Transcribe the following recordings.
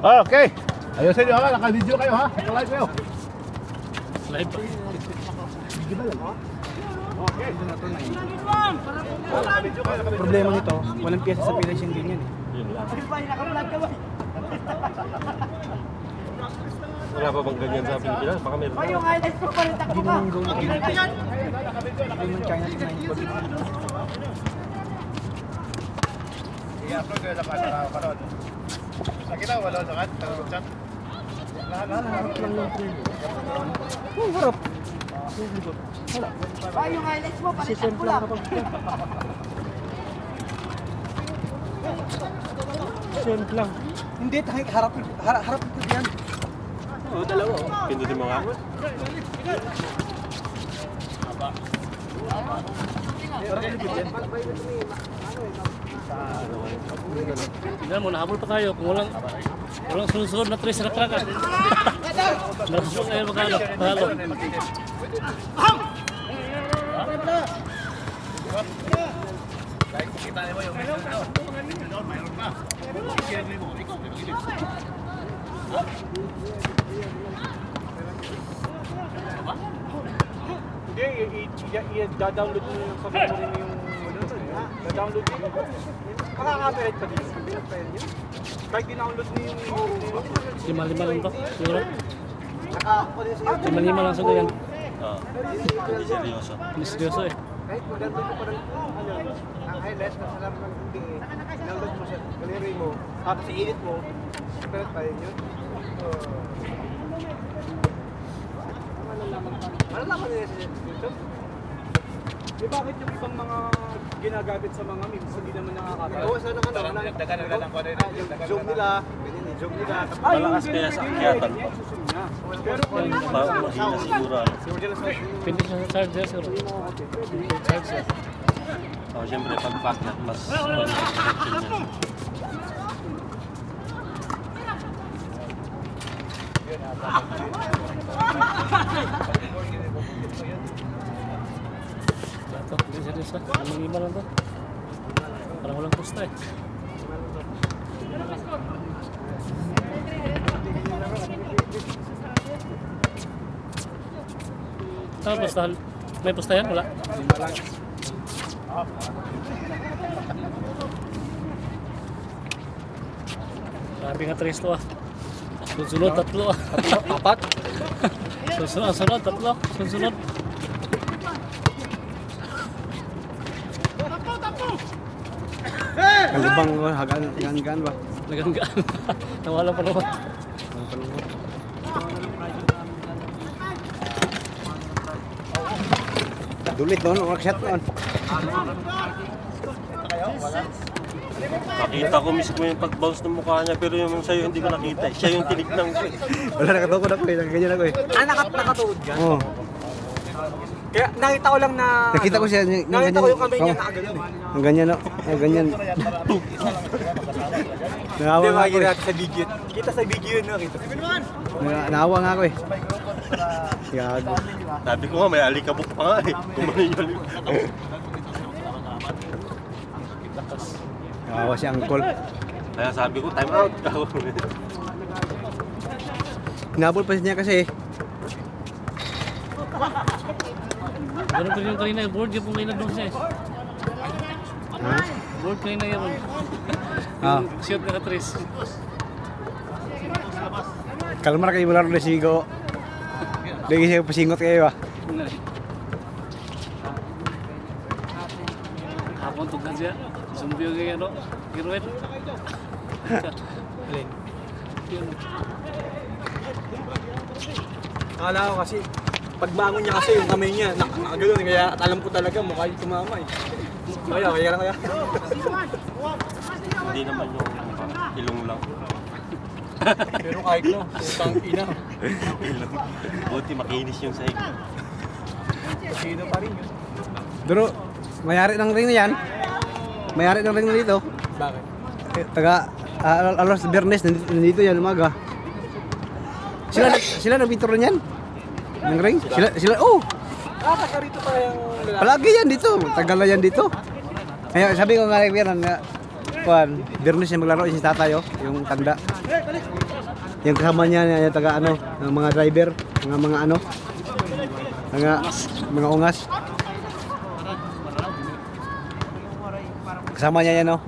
Okay. Ayusin nyo ha, naka-video kayo ha. Naka-live kayo. Live. Okay. Problema nito, walang pyesa sa Pilas yung ganyan eh. Wala pa bang ganyan sa Pilipinas? Baka meron na. Hindi naman go na ganyan. Hindi naman China din na import. Sige, upload kayo sa panood. Nakita ko, wala sa kat? Nag-chat? Harap lang yung trend. Oh, harap. Ay, yung highlights mo, Kasi palitan ko lang lang. kapag Send lang. Hindi, harap ito yan. Oo, dalawa. Pindutin mo nga. Tingnan mo, nahabol pa tayo. Kung walang sunod-sunod na trace na traka. Nalusok ngayon magkano. Mahalo. Kahit kita mo yung message doon. Mayroon pa. Kaya mo, ikaw, pinagilid. Hindi, i-download mo yung sa memory mo yung download mo. Makaka-copyright pa din. Pinag-file niya. Kahit dinownload mo yung 5-5 lang to. Siguro. 5-5 lang sa ganyan. Oo. Hindi seryoso. Hindi seryoso eh. kahit mag-download mo pa ng ang highlights na sarap ng hindi download mo sa gallery mo, tapos i-edit mo, separate pa rin yun. So, malalaman nila sa YouTube. Eh bakit yung ibang mga ginagamit sa mga memes, hindi naman nakakatawa? Oo, sana ano, Nagdagan nila ng kwan yung zoom nila, ganyan yung zoom nila. Malakas kaya sa akyatan. Pero kung Mahina siguro. Pindi siya sa charger siguro. Charger. Oh, siyempre pag backnet mas connection niya. Ito, hindi seryoso. 5-5 lang to. Parang walang pusta eh. Ah, pustahan. May pusta yan? Wala? Sabi nga 3 to ah. Sunod 3 ah. 4? Sunod 3. Sunod. Kalibang hagan ba? Naganggaan. Nawala pa naman. Dulit doon, workshop doon. Nakita ko mismo yung pag-bounce ng mukha niya pero yung sa'yo hindi ko nakita eh. Siya yung tinignan ko eh. Wala, nakatukod ako eh, ganyan ako eh. Nakatuod ka? Oo. Kaya nakita ko lang na... Nakita ko siya, Nakita ko yung kamay niya nakagano'n eh. Ang ganyan no, ang ganyan. Naawa Hindi nga ako makikita eh. natin sa video. Kita sa video yun, nakita. Naawa nga ako eh. Gago. Sabi ko nga may alikabok pa nga eh. Tumanin yung alikabok. Naawa si Uncle. Kaya sabi ko time out. Hinabol pa niya kasi eh. Ganun pa rin yung kanina. Board yung kung kanina doon siya eh. Ha? Board kanina yun. Ah. Yung shoot na ka-trace. Kalmar kayo mula rin sigo. Lagi siya pasingot kayo ah. Hapon tugan siya. Zombie yung ano. Giruin. Alin? Yun. Akala ko kasi, pagbangon niya kasi yung kamay niya, nakagano'n. Kaya alam ko talaga mukha yung tumama eh. Kaya. Hindi naman yung ilong lang. Pero kahit na, utang ina. Buti makinis yung sahig. Sino pa rin yun? Pero mayari ng ring na yan. Mayari ng ring na dito. Bakit? Taga alas Biyernes nandito yan umaga. Sila nagpintura niyan. Ng ring? Sila oh, Taga rito pa yung lalaki. palagi yan dito. Tagal na yan dito. Kaya sabi ko nga kay Biyernes na kuan, Biyernes niya maglaro si tatay oh, yung tanda. Yung kasama niya yung taga ano, ng mga driver, mga ano, mga ungas. Kasama niya yan oh.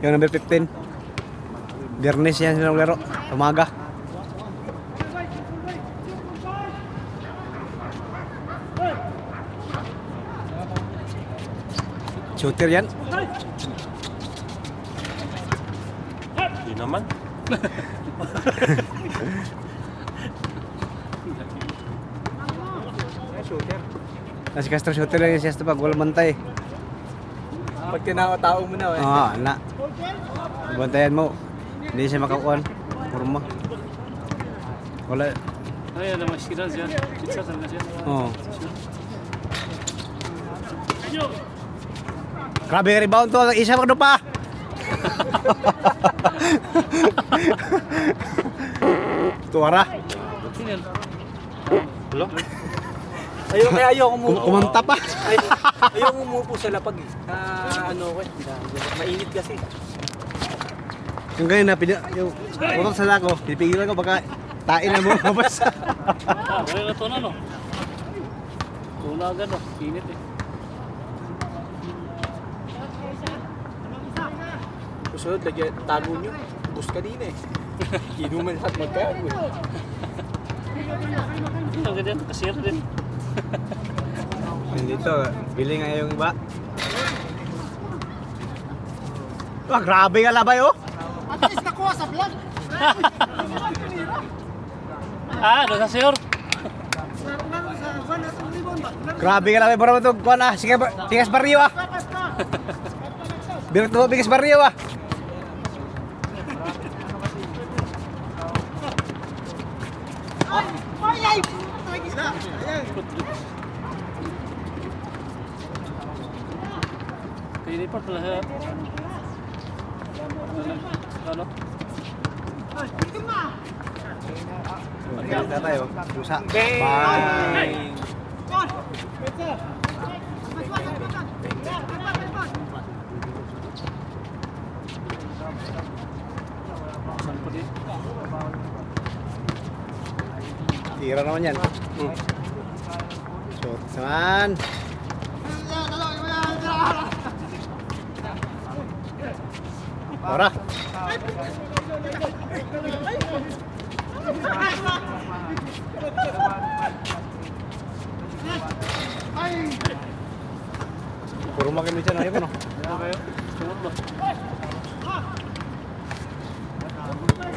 Yung number 15. Biyernes yan sila maglaro, umaga. Shooter yan. Hindi naman. Shooter. Si Castro shooter lang yung siya pag walang bantay. Pag tinao-tao mo na eh. Oo, na. Bantayan mo. Hindi siya makakuan. Forma. Wala. Ay, ada maskiran siya. Pizza talaga siya. Oo. Grabe yung rebound to. Isa pa pa. Tuwara. Sino yan? Hello? Ayoko mo. Kumanta pa. Ayoko umupo sa lapag eh. Ano ko eh. Mainit kasi. Yung ganyan na, yung utot sa lako, pipigilan ko baka tain na mo mabasa. Ah, wala na to na, no? Tuna agad, no? Init eh. Susunod, tago nyo. Bus ka din eh. Kinuman lahat magkago eh. Ang ganyan, kasir din. Dito, bili nga yung iba. Wah, grabe nga labay oh. Ah, doon sa sayor. Grabe nga labay, bro ito. Kuha na, sige, tigas barrio ah. Bigas barrio ah. Kaya ini part pala siya. Ano? Magkakita tayo. Rusa. Bang! Bye. Saan po di? Tira naman yan. Short naman. Ora. Puro makin dyan ayaw ko no. Ano kayo? Sumot mo.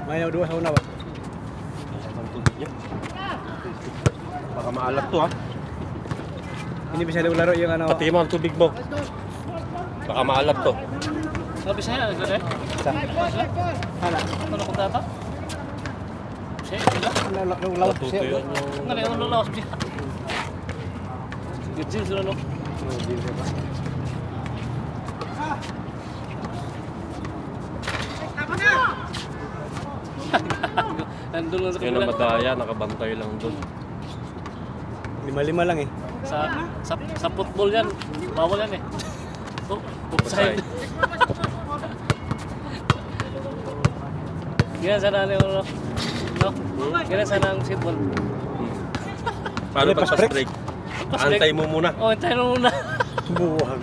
May dua sa una ba? Ang tubig niya. Baka maalat to ha. Hindi bisa laro yung ano. Pati mo ang tubig mo. Baka maalat to. Sabi saya, naglalay? Sa. Hala. Ano kung tata? Siya, sila? Lawak Tutuyo siya. yung... Ngayon, ano lawas siya? Gitsin sila, no? Nandun lang sa Yun ang kabilang. madaya, nakabantay lang doon. 5-5 lang eh. Sa football yan, bawal yan eh. Oh, offside. Ganyan sana yung ano, no? Ganyan sana ang basketball. Paano pag break? Antay mo muna. Oh, hintayin mo muna. Buwag.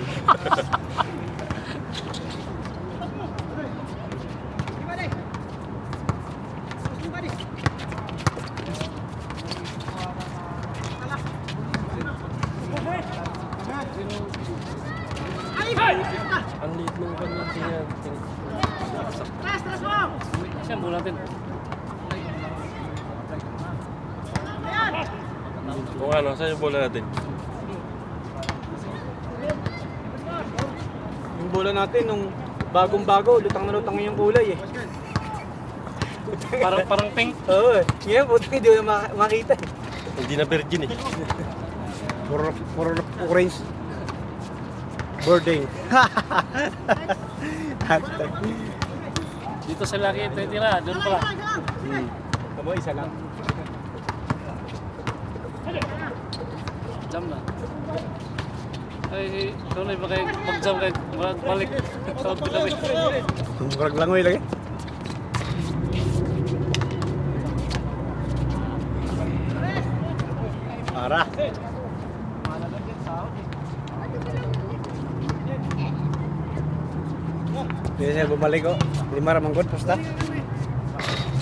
Ang liit nung kanya siya. Siya, buo natin. Kung ano, saan yung bola natin? Yung bola natin nung bagong-bago, lutang na lutang yung kulay eh. Parang pink. Oo eh. Ngayon, buti hindi ko na makita eh. Hindi na virgin eh. Puro orange. Boarding. Dito sa laki ito tira, doon pala. Tama, isa lang. Jam na. Ay, ikaw na yung mag-jam kayo, balik. Tawag ko kami. Murag langoy lagi. Para. Hindi siya bumalik ko. Lima ramang good, basta.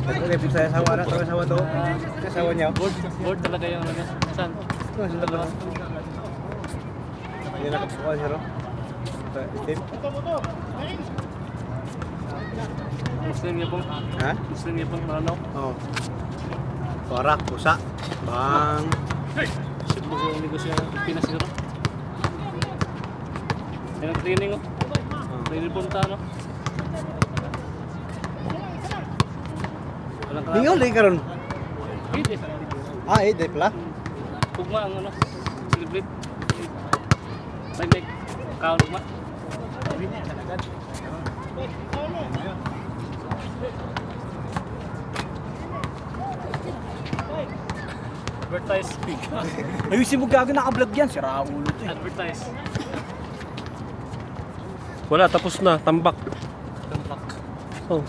Nag-report sa asawa na, sa asawa to. Sa asawa niya. Board talaga yung ano niya. Saan? Dalawa. Hindi nakapukuha siya, no? Sa itim. Muslim niya pong. Ha? Muslim niya pong ano. Oo. Warak, pusa. Bang. Siguro yung negosyo ng Pinas siguro. Yan ang training ko. Training punta ano. Walang Di nga ulit karon. Hindi. Ah, eh, di pala. Tugma ang ano. Celebrate. Like, kaon tugma. Advertise. Ayusin mo gago, naka-vlog yan. Sira ulo to eh. Advertise. Wala, tapos na. Tambak. Tambak. Oh,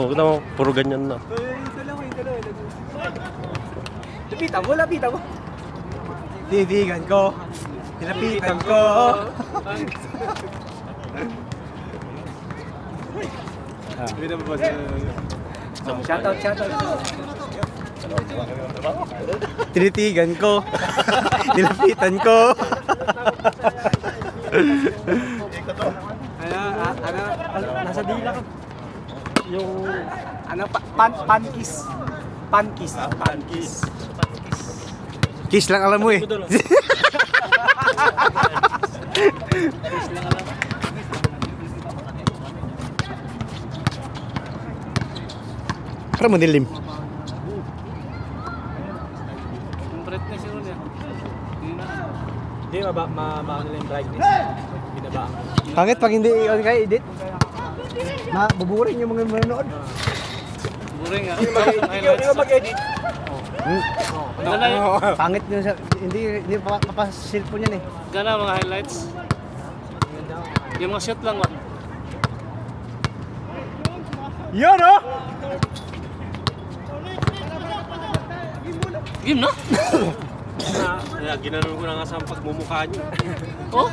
kita mo, puro ganyan na. Yung dalawa. Lapitan mo. Titigan ko. Tinapitan ko. Shoutout. Tinitigan ko. Nilapitan ko. Nasa dila ka. Yung Pankis. Kiss lang alam mo eh. Para madilim. Yung brightness yun niya. Hindi na. Hindi, mababa nila yung brightness. Binabaan. Pangit pag hindi kayo edit. Mabuburing yung mga manonood. Boring nga. Hindi ka mag-edit. Gana yun. Pangit yun sa hindi papasilpo niyan eh. Gana mga highlights. Yung mga shot lang ba? Yan oh. Game na? Kaya ginanon ko na nga sa pagmumukha niyo. Oh?